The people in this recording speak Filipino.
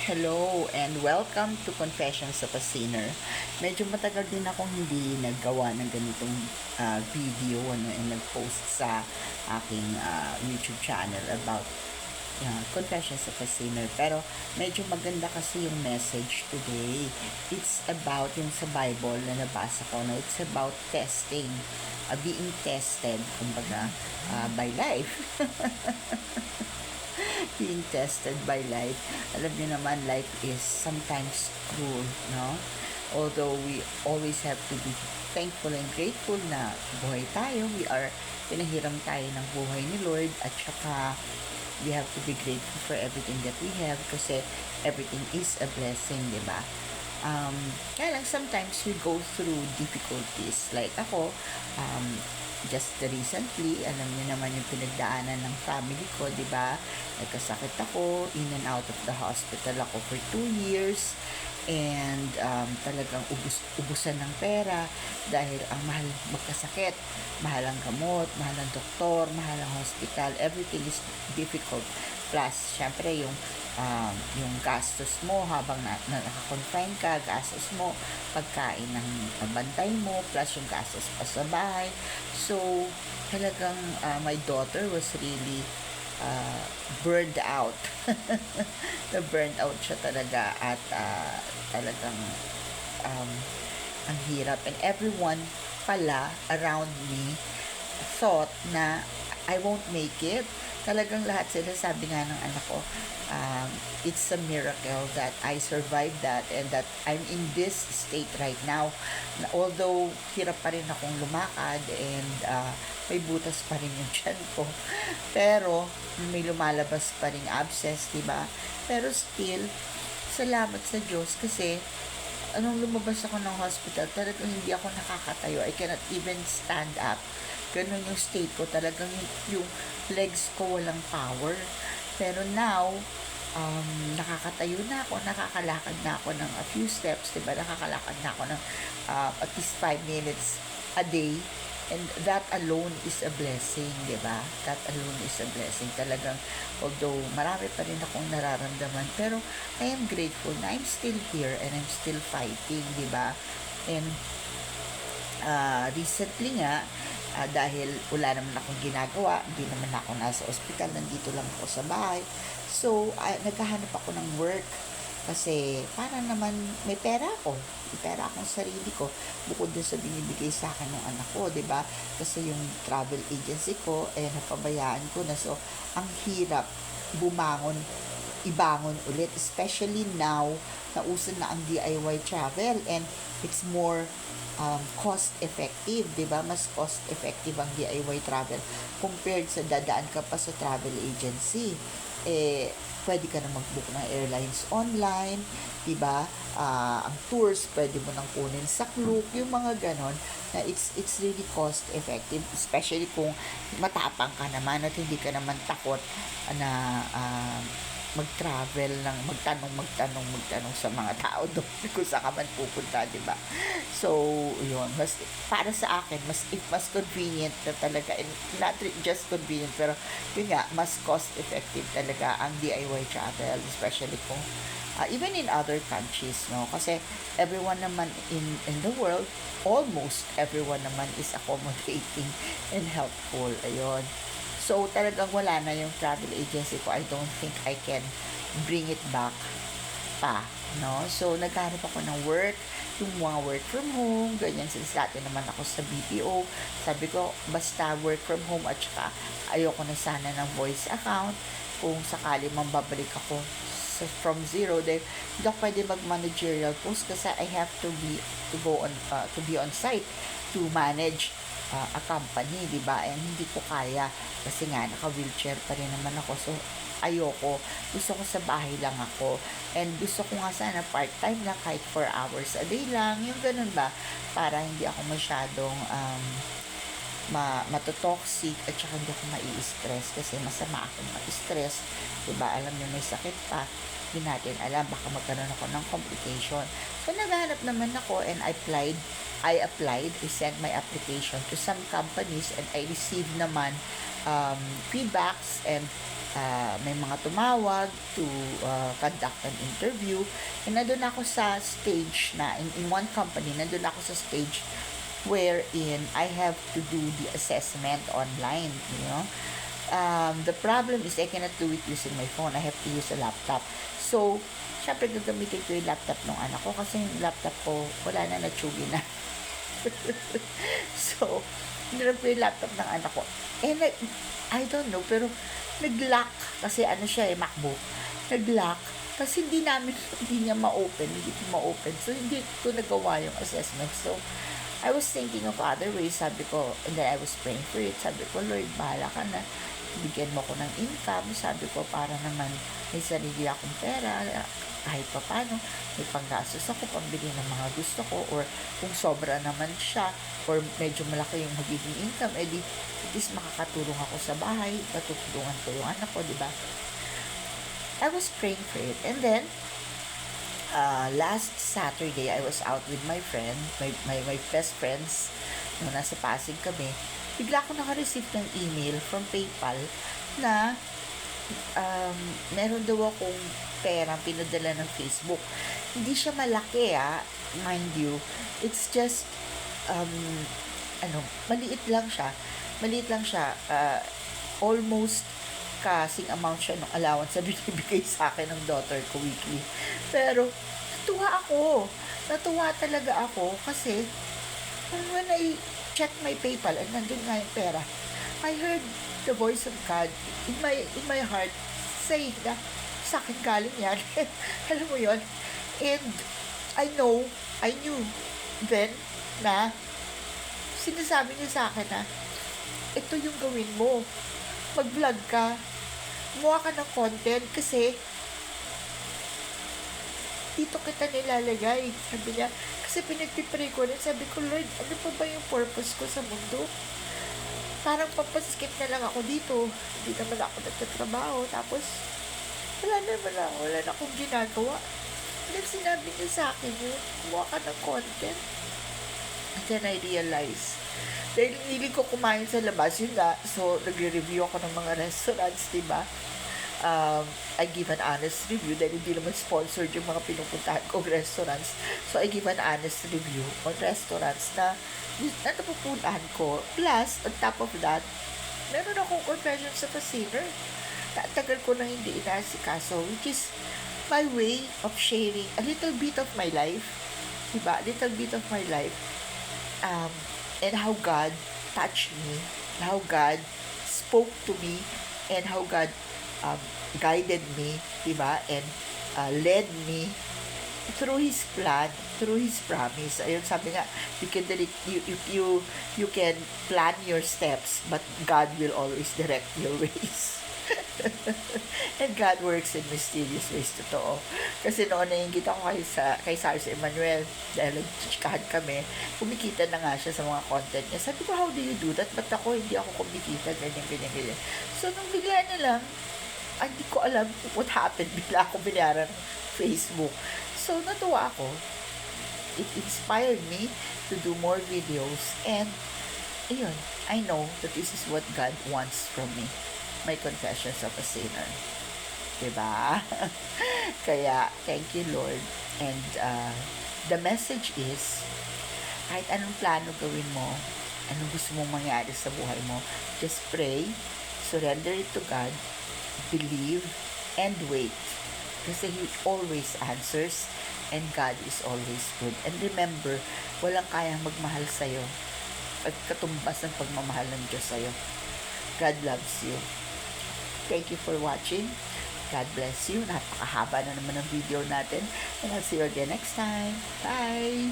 Hello and welcome to Confessions of a Sinner. Medyo matagal din akong hindi naggawa ng ganitong video and nag-post sa aking YouTube channel about Confessions of a Sinner. Pero medyo maganda kasi yung message today. It's about yung sa Bible na nabasa ko. No? It's about testing. Being tested, kumbaga, by life. Being tested by life. Alam niyo naman, life is sometimes cruel, no? Although we always have to be thankful and grateful na buhay tayo, pinahiram tayo ng buhay ni Lord, at saka we have to be grateful for everything that we have kasi everything is a blessing, di ba? Kaya lang sometimes we go through difficulties. Like ako, just recently, alam niyo naman yung pinagdaanan ng family ko, di ba? Nagkasakit ako, in and out of the hospital ako for 2 years, and talagang ubusan ng pera dahil ang mahal magkasakit, mahal ang gamot, mahal ang doktor, mahal ang hospital, everything is difficult. Plus, syempre yung gastos mo habang naka-confine ka, gastos mo, pagkain ng bantay mo, plus yung gastos pa sa bahay. So, talagang my daughter was really burned out. Na-burned out siya talaga, at talagang ang hirap. And everyone pala around me thought na I won't make it. Talagang lahat sila, sabi nga ng anak ko, it's a miracle that I survived that and that I'm in this state right now. Although, hirap pa rin akong lumakad and may butas pa rin yung tiyan ko. Pero, may lumalabas pa rin abscess, diba? Pero still, salamat sa Diyos kasi anong lumabas ako ng hospital, talagang hindi ako nakakatayo. I cannot even stand up. Ganun yung state ko. Talagang yung legs ko walang power. Pero now, nakakatayo na ako, nakakalakad na ako ng a few steps, diba? Nakakalakad na ako ng at least 5 minutes a day. And that alone is a blessing, diba? That alone is a blessing. Talagang, although marami pa rin akong nararamdaman, pero I am grateful na I'm still here and I'm still fighting, diba? And recently nga, dahil wala naman akong ginagawa, hindi naman ako nasa ospital, nandito lang ako sa bahay. So, naghahanap ako ng work kasi para naman may pera ako. May pera akong sarili ko bukod din sa binibigay sa akin ng anak ko, 'di ba? Kasi yung travel agency ko napabayaan ko na, so ang hirap ibangon ulit, especially now na uso na ang DIY travel and it's more cost effective, 'di ba? Mas cost effective ang DIY travel compared sa dadaan ka pa sa travel agency. Pwede ka na mag-book ng airlines online, 'di ba? Ang tours pwede mo nang kunin sa Klook, yung mga ganon na it's really cost effective, especially kung matapang ka naman at hindi ka naman takot na mag-travel ng magtanong sa mga tao doon kung saan ka man pupunta, di ba? So, yun, para sa akin, mas convenient na talaga, and not just convenient, pero yun nga, mas cost effective talaga ang DIY travel, especially kung even in other countries, no? Kasi everyone naman in the world, almost everyone naman is accommodating and helpful. Ayun. So, talagang wala na yung travel agency ko. I don't think I can bring it back pa, no? So, naghanap ako ng work, yung mga work from home, ganyan. Since dati naman ako sa BPO, sabi ko, basta work from home, at saka ayoko na sana ng voice account. Kung sakali mang babalik ako from zero, then hindi ako pwede mag-managerial post kasi I have to be on site to manage a company, di ba? And hindi ko kaya kasi nga naka-wheelchair pa rin naman ako. So, ayoko. Gusto ko sa bahay lang ako. And gusto ko nga sana part-time lang, kahit 4 hours a day lang. Yung ganun ba? Para hindi ako masyadong matotoxic, at saka hindi ako mai-stress kasi masama ako ma-stress, diba? Alam niyo, may sakit pa, hindi natin alam, baka magkaroon ako ng complication. So, naghahanap naman ako and I applied, I sent my application to some companies and I received naman feedbacks and may mga tumawag to conduct an interview. And nandun ako sa stage na, in one company, nandun ako sa stage wherein I have to do the assessment online, you know. The problem is I cannot do it using my phone. I have to use a laptop. So, syempre gagamitin ko yung laptop ng anak ko kasi yung laptop ko, wala na, natsugi na. So, hinarap ko yung laptop ng anak ko. And I don't know, pero nag-lock, kasi ano siya MacBook. Nag-lock, kasi hindi niya ma-open, hindi ko ma-open. So, hindi ko nagawa yung assessment. So, I was thinking of other ways, sabi ko, and then I was praying for it. Sabi ko, Lord, bahala ka na. Bigyan mo ko ng income. Sabi ko, para naman may sarili akong pera, kahit pa paano, may panggastos ako, pambili ng mga gusto ko, or kung sobra naman siya, or medyo malaki yung magiging income, edi at least makakatulong ako sa bahay, matutulungan ko yung anak ko, di ba? I was praying for it. And then, last Saturday, I was out with my friend, my best friends, nung nasa Pasig kami. Bigla ko naka-receive ng email from PayPal na meron daw akong pera pinadala ng Facebook. Hindi siya malaki, mind you. It's just maliit lang siya. Almost kasing amount siya ng allowance na binibigay sa akin ng daughter ko weekly. Pero natuwa talaga ako kasi when I check my PayPal and nandun nga yung pera, I heard the voice of God in my heart saying na sa akin galing yan. Alam mo yon. And I knew then na sinasabi niya sa akin na ito yung gawin mo. Mag-vlog ka. Gumawa ka ng content kasi dito kita nilalagay. Sabi niya, kasi pinagpipray ko rin. Sabi ko, Lord, ano pa ba yung purpose ko sa mundo? Parang papaskip na lang ako dito. Hindi naman ako nagtatrabaho. Tapos, wala na akong ginagawa. And then sinabi niya sa akin yun, gumawa ka ng content. And then I realized, dahil hindi ko kumain sa labas, yun nga, so nagre-review ako ng mga restaurants, diba? I give an honest review dahil hindi naman sponsored yung mga pinupuntahan kong restaurants. So, I give an honest review on restaurants na napupuntahan ko. Plus, on top of that, meron akong confession sa sinner. Tagal ko nang hindi inasikaso, which is my way of sharing a little bit of my life. Diba? A little bit of my life. And how God touched me, and how God spoke to me, and how God guided me, diba? And led me through His plan, through His promise. Ayun, sabi nga, you can plan your steps, but God will always direct your ways. And God works in mysterious ways, totoo. Kasi noon nainggit ako kay Sarsa Emmanuel dahil nagchikahan kami, kumikita na nga siya sa mga content niya. Sabi ko, how do you do that? Ba't hindi ako kumikita? Ganyan. So, nung bigla na lang, hindi ko alam what happened. Bigla ako binayaran ng Facebook. So, natuwa ako. It inspired me to do more videos. And, ayun, I know that this is what God wants from me. My confessions of a sinner. Diba? Kaya, thank you, Lord. And the message is, kahit anong plano gawin mo, anong gusto mong mangyari sa buhay mo, just pray, surrender it to God, believe, and wait. Kasi He always answers, and God is always good. And remember, walang kayang magmahal sa'yo pagkatumbas ng pagmamahal ng Diyos sa'yo. God loves you. Thank you for watching. God bless you. Napakahaba na naman ng video natin. And I'll see you again next time. Bye!